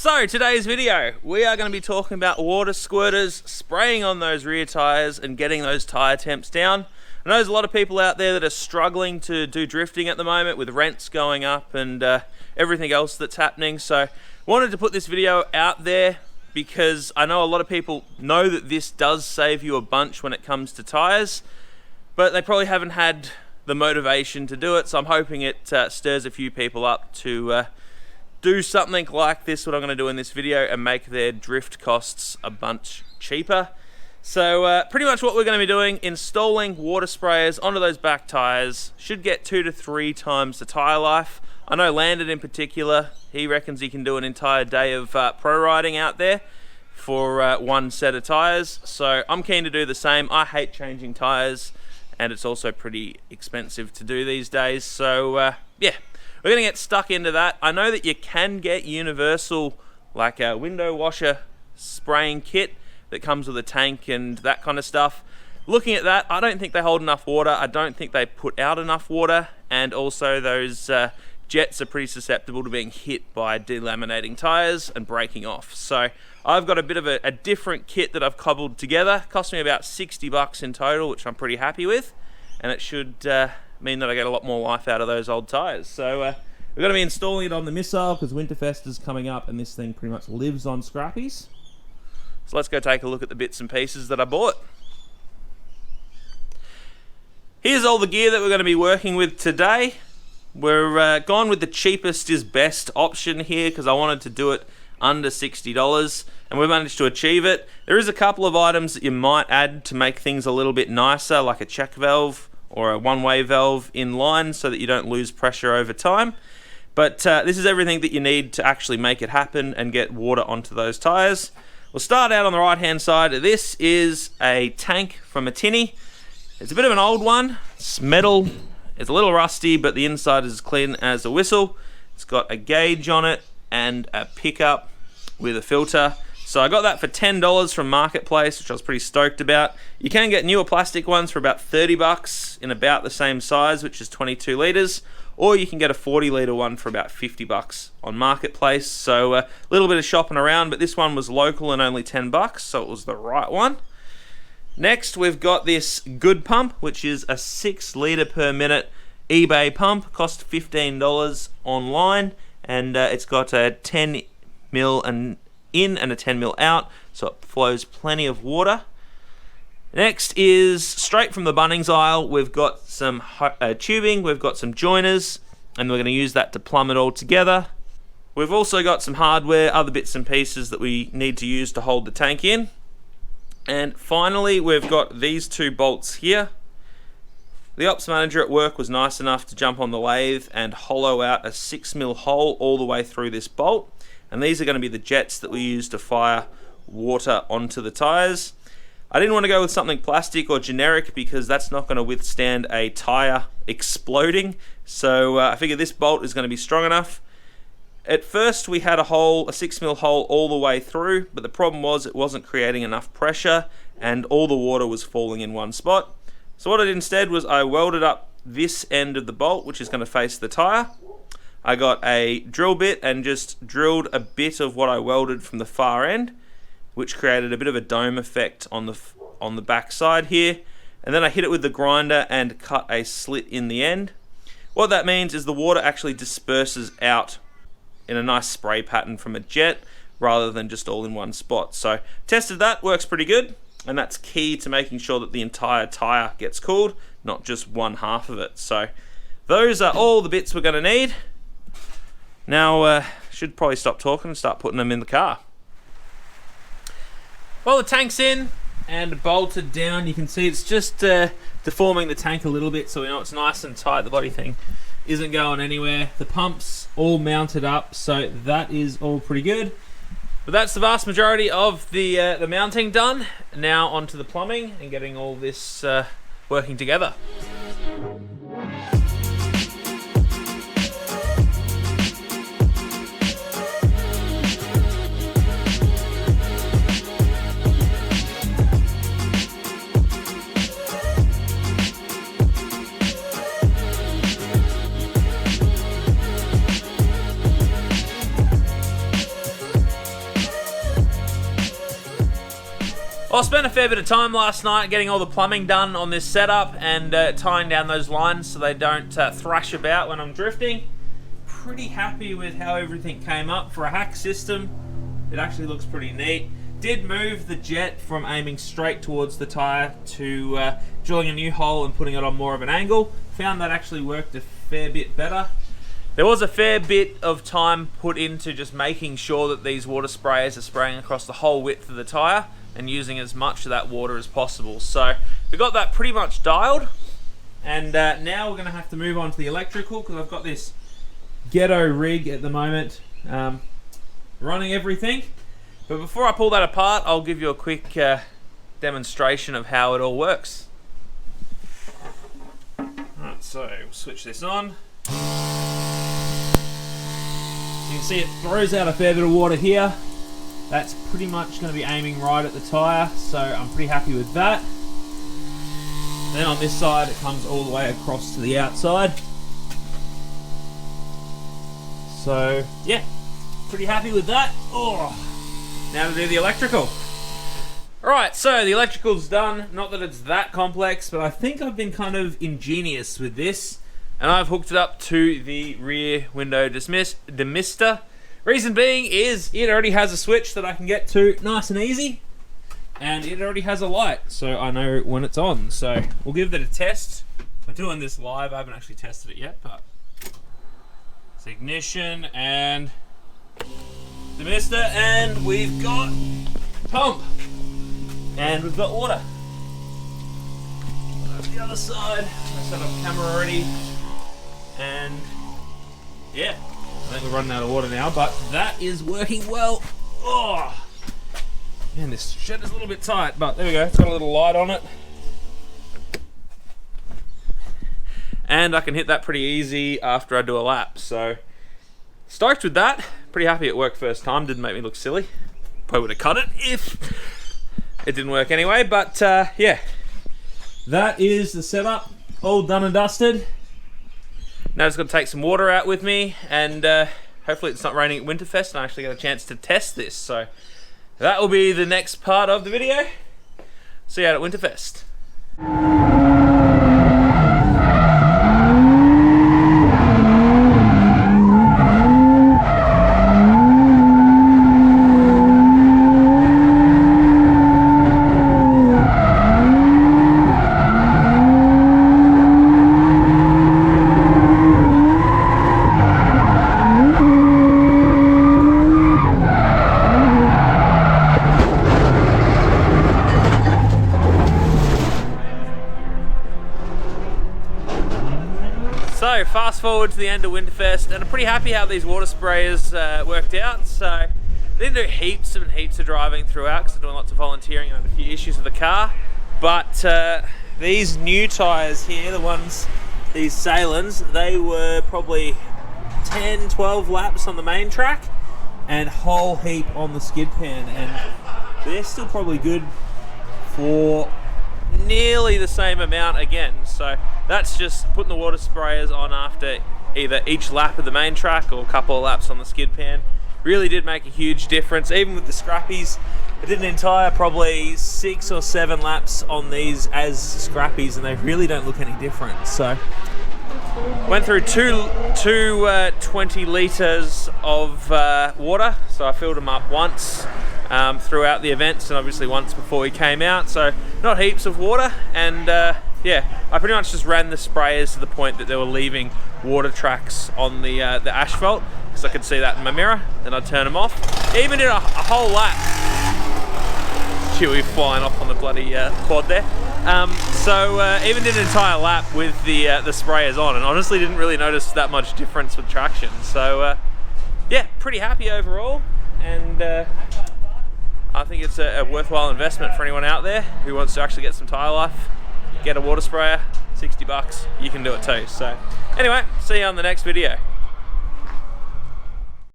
So today's video, we are going to be talking about water squirters, spraying on those rear tyres and getting those tyre temps down. I know there's a lot of people out there that are struggling to do drifting at the moment with rents going up and everything else that's happening. So wanted to put this video out there because I know a lot of people know that this does save you a bunch when it comes to tyres, but they probably haven't had the motivation to do it. So I'm hoping it stirs a few people up to do something like this, what I'm going to do in this video, and make their drift costs a bunch cheaper. So pretty much what we're going to be doing, installing water sprayers onto those back tyres. Should get 2 to 3 times the tyre life. I know Landon in particular, he reckons he can do an entire day of pro riding out there for one set of tyres. So I'm keen to do the same. I hate changing tyres, and it's also pretty expensive to do these days. So yeah. We're going to get stuck into that. I know that you can get universal, like a window washer spraying kit that comes with a tank and that kind of stuff. Looking at that, I don't think they hold enough water. I don't think they put out enough water. And also those jets are pretty susceptible to being hit by delaminating tyres and breaking off. So I've got a bit of a different kit that I've cobbled together. Cost me about $60 in total, which I'm pretty happy with. And it should mean that I get a lot more life out of those old tyres. So we're going to be installing it on the Missile because Winterfest is coming up and this thing pretty much lives on scrappies. So let's go take a look at the bits and pieces that I bought. Here's all the gear that we're going to be working with today. We're gone with the cheapest is best option here because I wanted to do it under $60 and we managed to achieve it. There is a couple of items that you might add to make things a little bit nicer, like a check valve or a one-way valve in line so that you don't lose pressure over time. But this is everything that you need to actually make it happen and get water onto those tyres. We'll start out on the right-hand side. This is a tank from a tinny. It's a bit of an old one. It's metal. It's a little rusty, but the inside is as clean as a whistle. It's got a gauge on it and a pickup with a filter. So I got that for $10 from Marketplace, which I was pretty stoked about. You can get newer plastic ones for about $30 in about the same size, which is 22 litres, or you can get a 40 litre one for about $50 on Marketplace. So a little bit of shopping around, but this one was local and only $10, so it was the right one. Next, we've got this Good Pump, which is a 6 litre per minute eBay pump. Cost $15 online, and it's got a 10 mil and in and a 10 mil out, so it flows plenty of water. Next is straight from the Bunnings aisle. We've got some tubing, we've got some joiners, and we're going to use that to plumb it all together. We've also got some hardware, other bits and pieces that we need to use to hold the tank in. And finally, we've got these 2 bolts here. The ops manager at work was nice enough to jump on the lathe and hollow out a 6 mil hole all the way through this bolt. And these are going to be the jets that we use to fire water onto the tyres. I didn't want to go with something plastic or generic because that's not going to withstand a tyre exploding. So I figured this bolt is going to be strong enough. At first we had a 6 mil hole all the way through, but the problem was it wasn't creating enough pressure and all the water was falling in one spot. So what I did instead was I welded up this end of the bolt, which is going to face the tyre. I got a drill bit and just drilled a bit of what I welded from the far end, which created a bit of a dome effect on the back side here. And then I hit it with the grinder and cut a slit in the end. What that means is the water actually disperses out in a nice spray pattern from a jet rather than just all in one spot. So tested that, works pretty good, and that's key to making sure that the entire tyre gets cooled, not just one half of it. So those are all the bits we're going to need. Now, should probably stop talking and start putting them in the car. Well, the tank's in and bolted down. You can see it's just deforming the tank a little bit, so we know it's nice and tight. The body thing isn't going anywhere. The pump's all mounted up, so that is all pretty good. But that's the vast majority of the mounting done. Now onto the plumbing and getting all this working together. I spent a fair bit of time last night getting all the plumbing done on this setup and tying down those lines so they don't thrash about when I'm drifting. Pretty happy with how everything came up for a hack system. It actually looks pretty neat. Did move the jet from aiming straight towards the tyre to drilling a new hole and putting it on more of an angle. Found that actually worked a fair bit better. There was a fair bit of time put into just making sure that these water sprayers are spraying across the whole width of the tyre and using as much of that water as possible. So we got that pretty much dialed, and now we're going to have to move on to the electrical because I've got this ghetto rig at the moment running everything. But before I pull that apart, I'll give you a quick demonstration of how it all works. Alright, so we'll switch this on. You can see it throws out a fair bit of water here. That's pretty much going to be aiming right at the tyre, so I'm pretty happy with that. Then on this side it comes all the way across to the outside. So yeah, pretty happy with that. Oh, now to do the electrical. Alright, so the electrical's done. Not that it's that complex, but I think I've been kind of ingenious with this. And I've hooked it up to the rear window demister. Reason being is it already has a switch that I can get to nice and easy, and it already has a light, so I know when it's on. So we'll give that a test. We're doing this live. I haven't actually tested it yet, but it's ignition and demister, and we've got pump, and we've got water. Over the other side, I set up camera already, and yeah. I think we're running out of water now, but that is working well. Oh, man, this shed is a little bit tight, but there we go. It's got a little light on it. And I can hit that pretty easy after I do a lap. So, stoked with that. Pretty happy it worked first time. Didn't make me look silly. Probably would have cut it if it didn't work anyway. But yeah, that is the setup. All done and dusted. Now just got to take some water out with me, and hopefully it's not raining at Winterfest and I actually get a chance to test this. So that will be the next part of the video. See you out at Winterfest. So fast forward to the end of Winterfest, and I'm pretty happy how these water sprayers worked out. So I didn't do heaps and heaps of driving throughout because I'm doing lots of volunteering and I had a few issues with the car. But these new tyres here, the ones, these Salins, they were probably 10, 12 laps on the main track and whole heap on the skid pan, and they're still probably good for nearly the same amount again. So that's just putting the water sprayers on after either each lap of the main track or a couple of laps on the skid pan. Really did make a huge difference. Even with the scrappies, I did an entire probably 6 or 7 laps on these as scrappies, and they really don't look any different. So went through two 20 litres of water, so I filled them up once throughout the events and obviously once before we came out, so not heaps of water. And yeah, I pretty much just ran the sprayers to the point that they were leaving water tracks on the asphalt, because I could see that in my mirror. Then I'd turn them off. Even did a whole lap. Chewy flying off on the bloody quad there. So even did an entire lap with the sprayers on, and honestly didn't really notice that much difference with traction. So yeah, pretty happy overall, and I think it's a worthwhile investment for anyone out there who wants to actually get some tyre life. Get a water sprayer, $60, you can do it too. So anyway, see you on the next video.